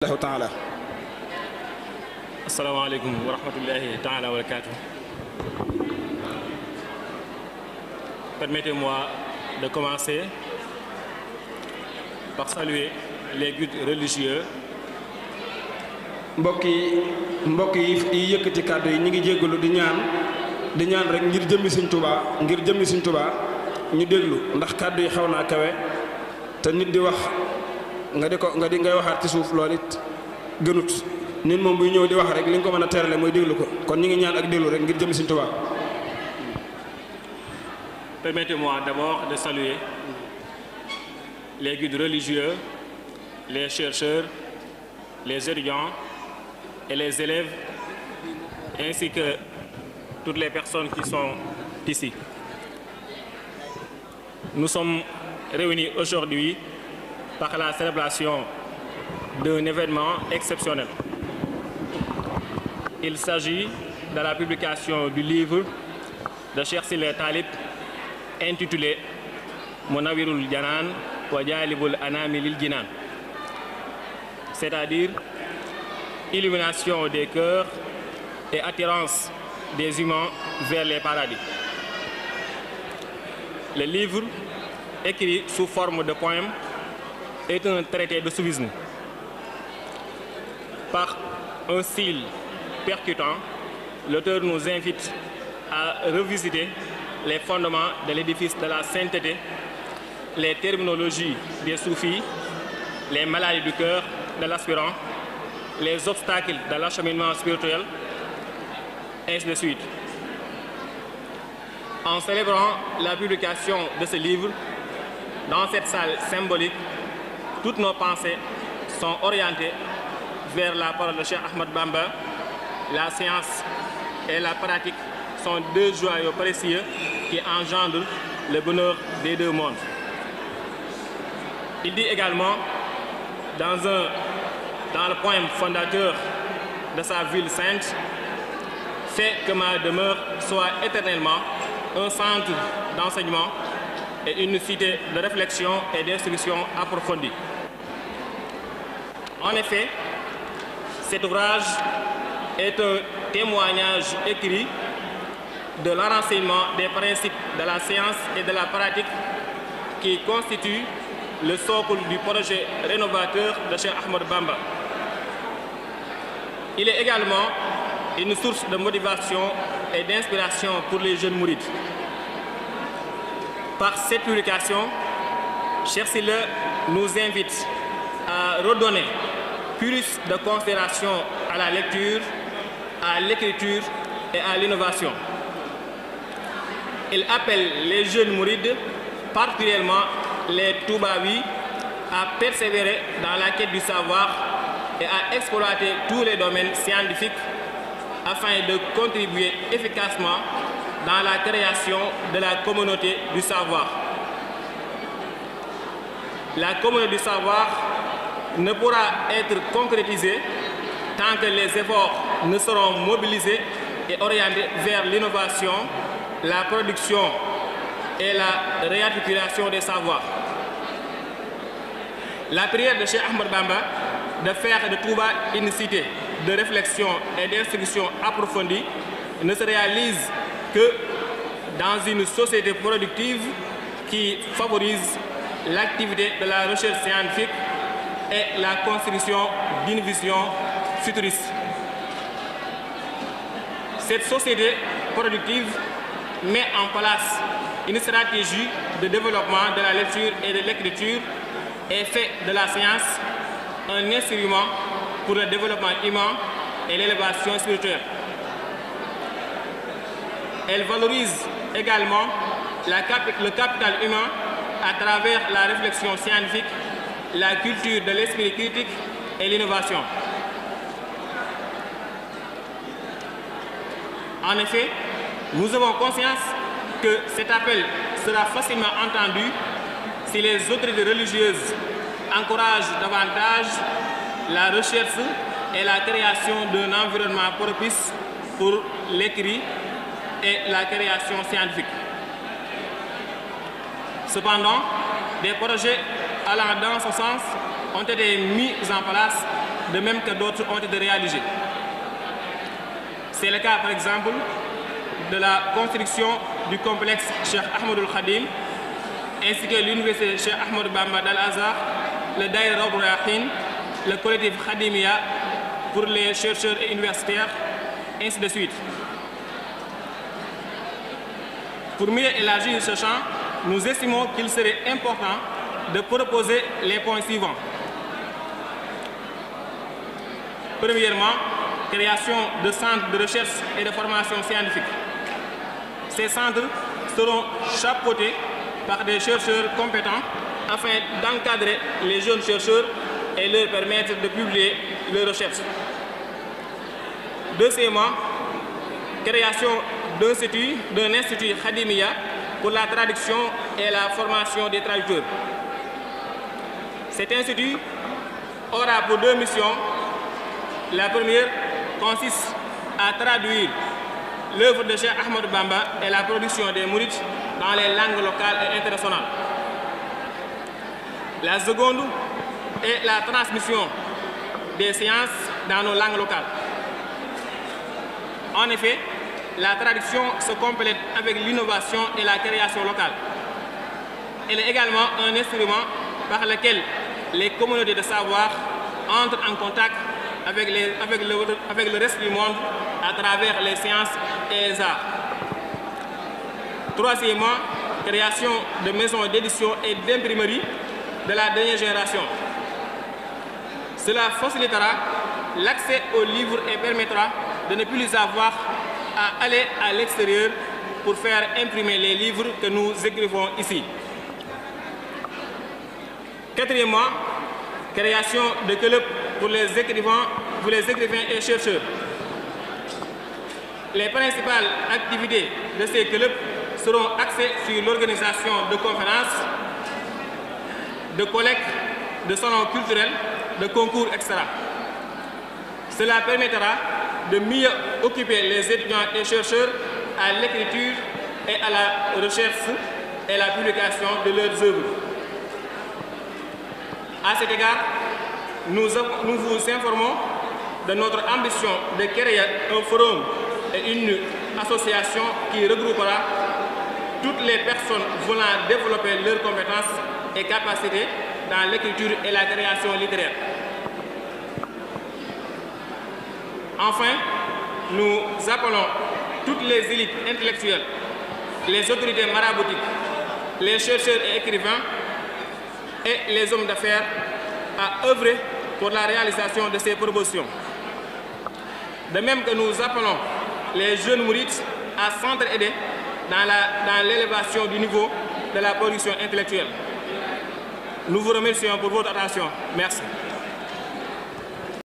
Allah ta'ala. Assalamu alaikum wa rahmatullahi ta'ala wa barakatuh. Permettez-moi de commencer par saluer les guides religieux. mbokk yi yëkkati kàddu yi ñi ngi jéggalu di ñaan rek ngir jëmmi Sëñ Tuubaa ñu déglu ndax kàddu yi xaw naa kawe te nit di wax ngay waxaat ci suuf loolu it gënut nit moom buy ñëw di wax rek li nga ko mën a terale mooy déglu ko kon ñi ngi ñaan ak déglu rek ngir jëmmi Sëñ Tuubaa. Permettez-moi d'abord de saluer les guides religieux, les chercheurs, les étudiants et les élèves, ainsi que toutes les personnes qui sont ici. Nous sommes réunis aujourd'hui par la célébration d'un événement exceptionnel. Il s'agit de la publication du livre de Cheikh Sile Talib intitulé Munawwirul Janaan wa Jalibul Anami lil Jinan, c'est-à-dire illumination des cœurs et attirance des humains vers les paradis. Le livre, écrit sous forme de poème, est un traité de soufisme. Par un style percutant, l'auteur nous invite à revisiter les fondements de l'édifice de la sainteté, les terminologies des soufis, les maladies du cœur de l'aspirant, les obstacles de l'acheminement spirituel, ainsi de suite. En célébrant la publication de ce livre, dans cette salle symbolique, toutes nos pensées sont orientées vers la parole de Cheikh Ahmad Bamba. La science et la pratique sont deux joyaux précieux qui engendrent le bonheur des deux mondes. Il dit également, dans le poème fondateur de sa ville sainte, « Fais que ma demeure soit éternellement un centre d'enseignement et une cité de réflexion et d'instruction approfondie. » En effet, cet ouvrage est un témoignage écrit de l'enseignement des principes de la science et de la pratique qui constituent le socle du projet rénovateur de Cheikh Ahmad Bamba. Il est également une source de motivation et d'inspiration pour les jeunes mourides. Par cette publication, Cheikh Sile nous invite à redonner plus de considération à la lecture, à l'écriture et à l'innovation. Il appelle les jeunes mourides, particulièrement les Toubaouis, à persévérer dans la quête du savoir et à exploiter tous les domaines scientifiques afin de contribuer efficacement dans la création de la communauté du savoir. La communauté du savoir ne pourra être concrétisée tant que les efforts ne seront mobilisés et orientés vers l'innovation, la production et la réarticulation des savoirs. La prière de Cheikh Ahmad Bamba de faire de Touba une cité de réflexion et d'instruction approfondie ne se réalise que dans une société productive qui favorise l'activité de la recherche scientifique et la construction d'une vision futuriste. Cette société productive met en place une stratégie de développement de la lecture et de l'écriture et fait de la science un instrument pour le développement humain et l'élévation spirituelle. Elle valorise également le capital humain à travers la réflexion scientifique, la culture de l'esprit critique et l'innovation. En effet, nous avons conscience que cet appel sera facilement entendu si les autorités religieuses encouragent davantage la recherche et la création d'un environnement propice pour l'écrit et la création scientifique. Cependant, des projets allant dans ce sens ont été mis en place de même que d'autres ont été réalisés. C'est le cas par exemple de la construction du complexe Cheikh Ahmadoul Khadim, ainsi que l'université Cheikh Ahmadou Bamba d'Al-Azhar, le Daïra Rawdou Rayaahin, le collectif Khadimia pour les chercheurs et universitaires, ainsi de suite. Pour mieux élargir ce champ, nous estimons qu'il serait important de proposer les points suivants. Premièrement, création de centres de recherche et de formation scientifique. Ces centres seront chapeautés par des chercheurs compétents afin d'encadrer les jeunes chercheurs et leur permettre de publier leurs recherches. Deuxièmement, création d'un institut Khadimia pour la traduction et la formation des traducteurs. Cet institut aura pour deux missions. La première consiste à traduire l'œuvre de Cheikh Ahmadou Bamba et la production des mourides dans les langues locales et internationales. La seconde est la transmission des sciences dans nos langues locales. En effet, la traduction se complète avec l'innovation et la création locale. Elle est également un instrument par lequel les communautés de savoir entrent en contact avec le reste du monde à travers les sciences et les arts. Troisièmement, création de maisons d'édition et d'imprimerie de la dernière génération. Cela facilitera l'accès aux livres et permettra de ne plus avoir à aller à l'extérieur pour faire imprimer les livres que nous écrivons ici. Quatrièmement, création de clubs pour les écrivains et chercheurs. Les principales activités de ces clubs seront axées sur l'organisation de conférences, de collectes, de salons culturels, de concours, etc. Cela permettra de mieux occuper les étudiants et chercheurs à l'écriture et à la recherche et la publication de leurs œuvres. À cet égard, nous vous informons de notre ambition de créer un forum et une association qui regroupera toutes les personnes voulant développer leurs compétences et capacités dans l'écriture et la création littéraire. Enfin, nous appelons toutes les élites intellectuelles, les autorités maraboutiques, les chercheurs et écrivains et les hommes d'affaires à œuvrer pour la réalisation de ces propositions. De même que nous appelons les jeunes mourides à s'entraider dans l'élévation du niveau de la production intellectuelle. Nous vous remercions pour votre attention. Merci.